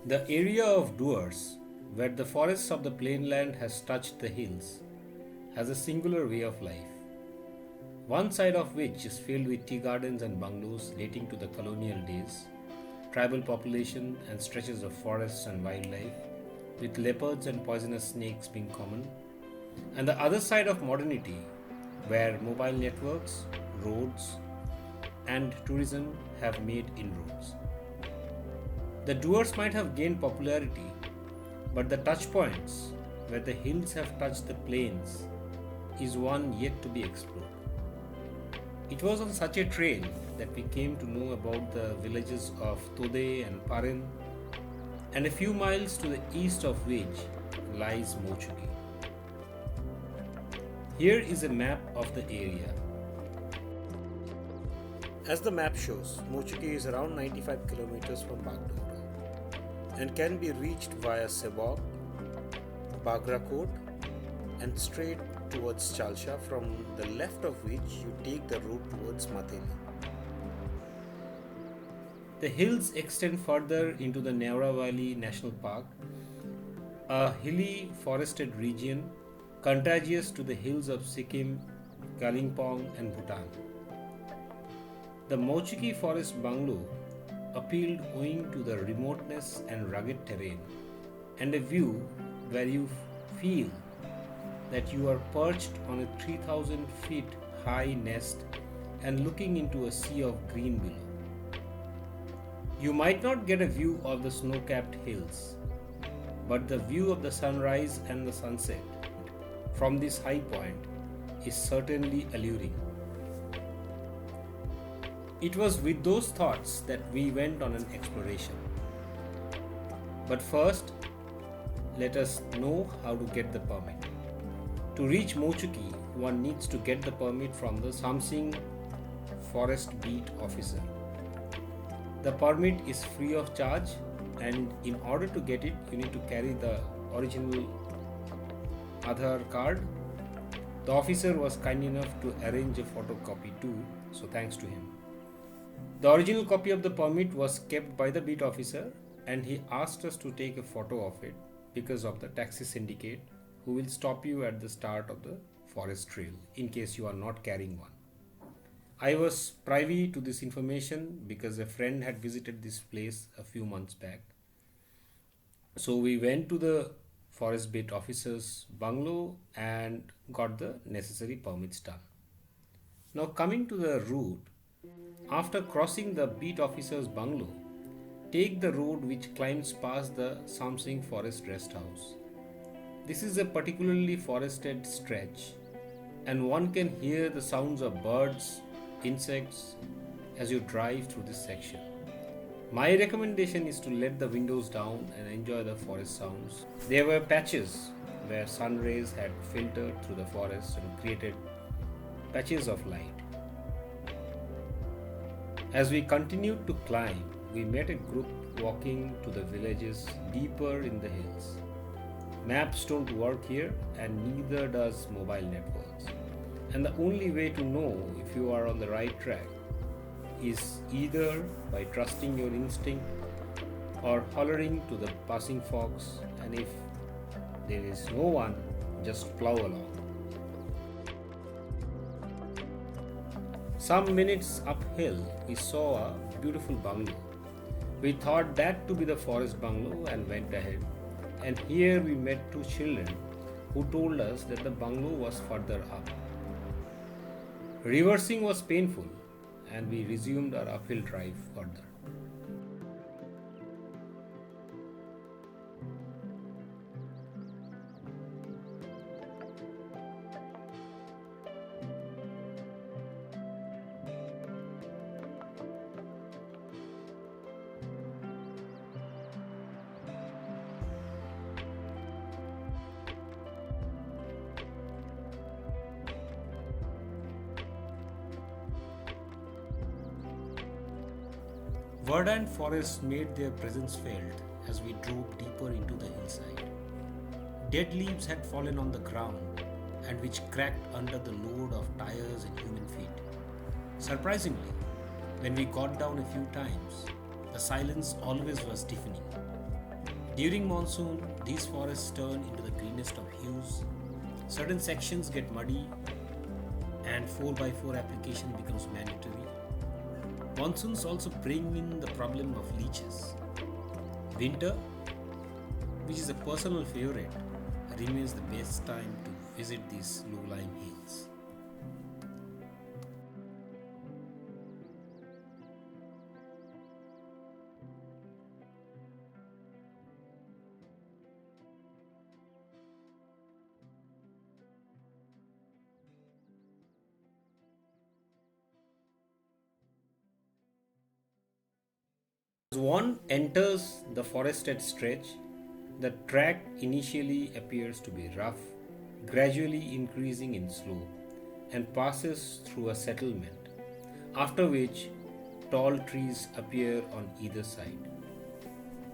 The area of Dooars, where the forests of the plainland has touched the hills, has a singular way of life. One side of which is filled with tea gardens and bungalows dating to the colonial days, tribal population and stretches of forests and wildlife, with leopards and poisonous snakes being common, and the other side of modernity, where mobile networks, roads, and tourism have made inroads. The Dooars might have gained popularity, but the touch points where the hills have touched the plains is one yet to be explored. It was on such a trail that we came to know about the villages of Tode and Parin, and a few miles to the east of which lies Mouchuki. Here is a map of the area. As the map shows, Mouchuki is around 95 kilometers from Bungalow and can be reached via Sebok, Bagrakot, and straight towards Chalsha, from the left of which you take the route towards Mateli. The hills extend further into the Neora Valley National Park, a hilly forested region contagious to the hills of Sikkim, Kalimpong, and Bhutan. The Mouchuki Forest Bungalow appealed owing to the remoteness and rugged terrain and a view where you feel that you are perched on a 3000 feet high nest and looking into a sea of green below. You might not get a view of the snow-capped hills, but the view of the sunrise and the sunset from this high point is certainly alluring. It was with those thoughts that we went on an exploration. But first, let us know how to get the permit. To reach Mouchuki, one needs to get the permit from the Samsing Forest Beat Officer. The permit is free of charge, and in order to get it, you need to carry the original aadhar card. The officer was kind enough to arrange a photocopy too, so thanks to him. The original copy of the permit was kept by the beat officer, and he asked us to take a photo of it because of the taxi syndicate who will stop you at the start of the forest trail in case you are not carrying one. I was privy to this information because a friend had visited this place a few months back. So we went to the forest beat officer's bungalow and got the necessary permits done. Now coming to the route, after crossing the beat officer's bungalow, take the road which climbs past the Samsung Forest Rest House. This is a particularly forested stretch, and one can hear the sounds of birds, insects as you drive through this section. My recommendation is to let the windows down and enjoy the forest sounds. There were patches where sun rays had filtered through the forest and created patches of light. As we continued to climb, we met a group walking to the villages deeper in the hills. Maps don't work here, and neither does mobile networks. And the only way to know if you are on the right track is either by trusting your instinct or hollering to the passing fox, and if there is no one, just plow along. Some minutes uphill, we saw a beautiful bungalow. We thought that to be the forest bungalow and went ahead. And here we met two children who told us that the bungalow was further up. Reversing was painful, and we resumed our uphill drive further. Verdant forests made their presence felt as we drove deeper into the hillside. Dead leaves had fallen on the ground and which cracked under the load of tires and human feet. Surprisingly, when we got down a few times, the silence always was deafening. During monsoon, these forests turn into the greenest of hues. Certain sections get muddy and 4x4 application becomes mandatory. Monsoons also bring in the problem of leeches. Winter, which is a personal favorite, remains the best time to visit these low-lying hills. As one enters the forested stretch, the track initially appears to be rough, gradually increasing in slope, and passes through a settlement, after which tall trees appear on either side.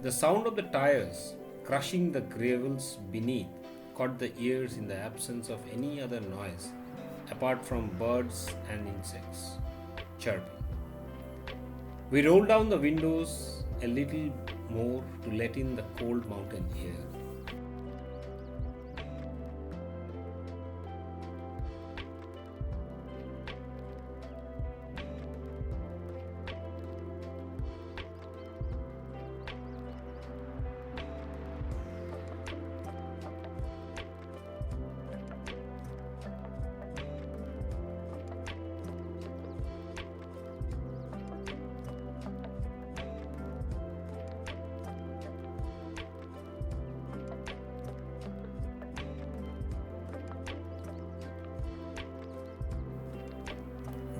The sound of the tires crushing the gravels beneath caught the ears in the absence of any other noise apart from birds and insects chirping. We rolled down the windows a little more to let in the cold mountain air.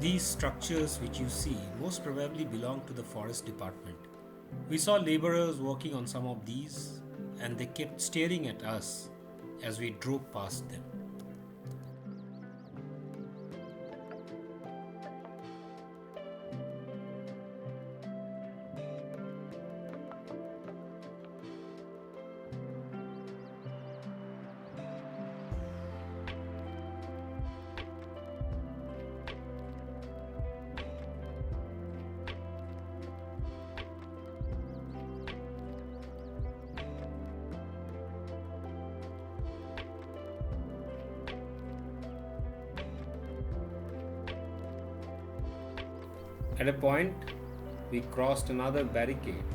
These structures which you see most probably belong to the forest department. We saw laborers working on some of these and they kept staring at us as we drove past them. At a point, we crossed another barricade,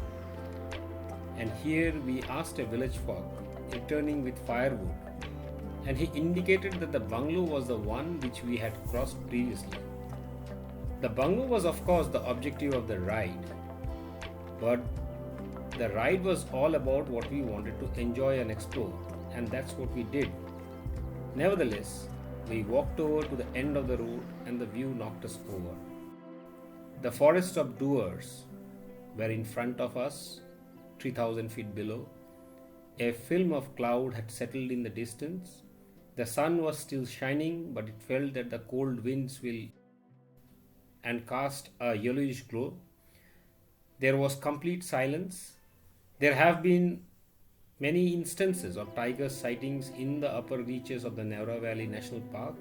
and here we asked a village folk, returning with firewood, and he indicated that the bungalow was the one which we had crossed previously. The bungalow was, of course, the objective of the ride, but the ride was all about what we wanted to enjoy and explore, and that's what we did. Nevertheless, we walked over to the end of the road, and the view knocked us over. The forests of Dooars were in front of us, 3,000 feet below. A film of cloud had settled in the distance. The sun was still shining, but it felt that the cold winds will and cast a yellowish glow. There was complete silence. There have been many instances of tiger sightings in the upper reaches of the Neora Valley National Park,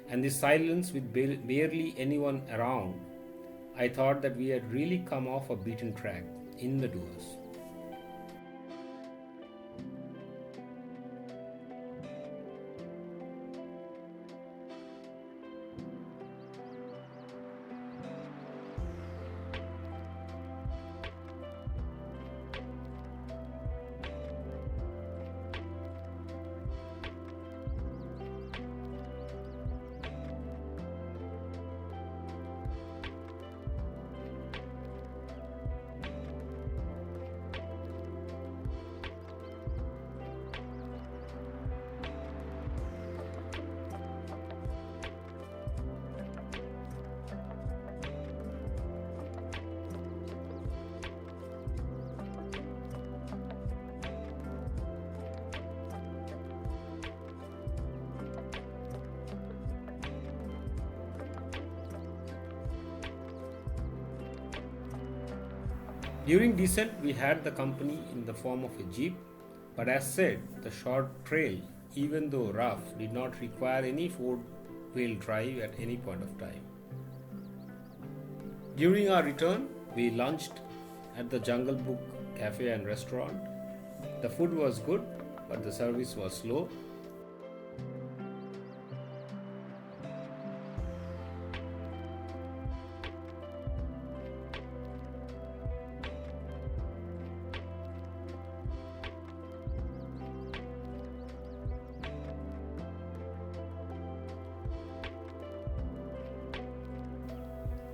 and this silence with barely anyone around, I thought that we had really come off a beaten track in the Dooars. During descent, we had the company in the form of a jeep, but as said, the short trail, even though rough, did not require any four-wheel drive at any point of time. During our return, we lunched at the Jungle Book Cafe and Restaurant. The food was good, but the service was slow.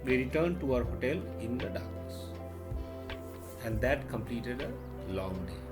We returned to our hotel in the darkness, and that completed a long day.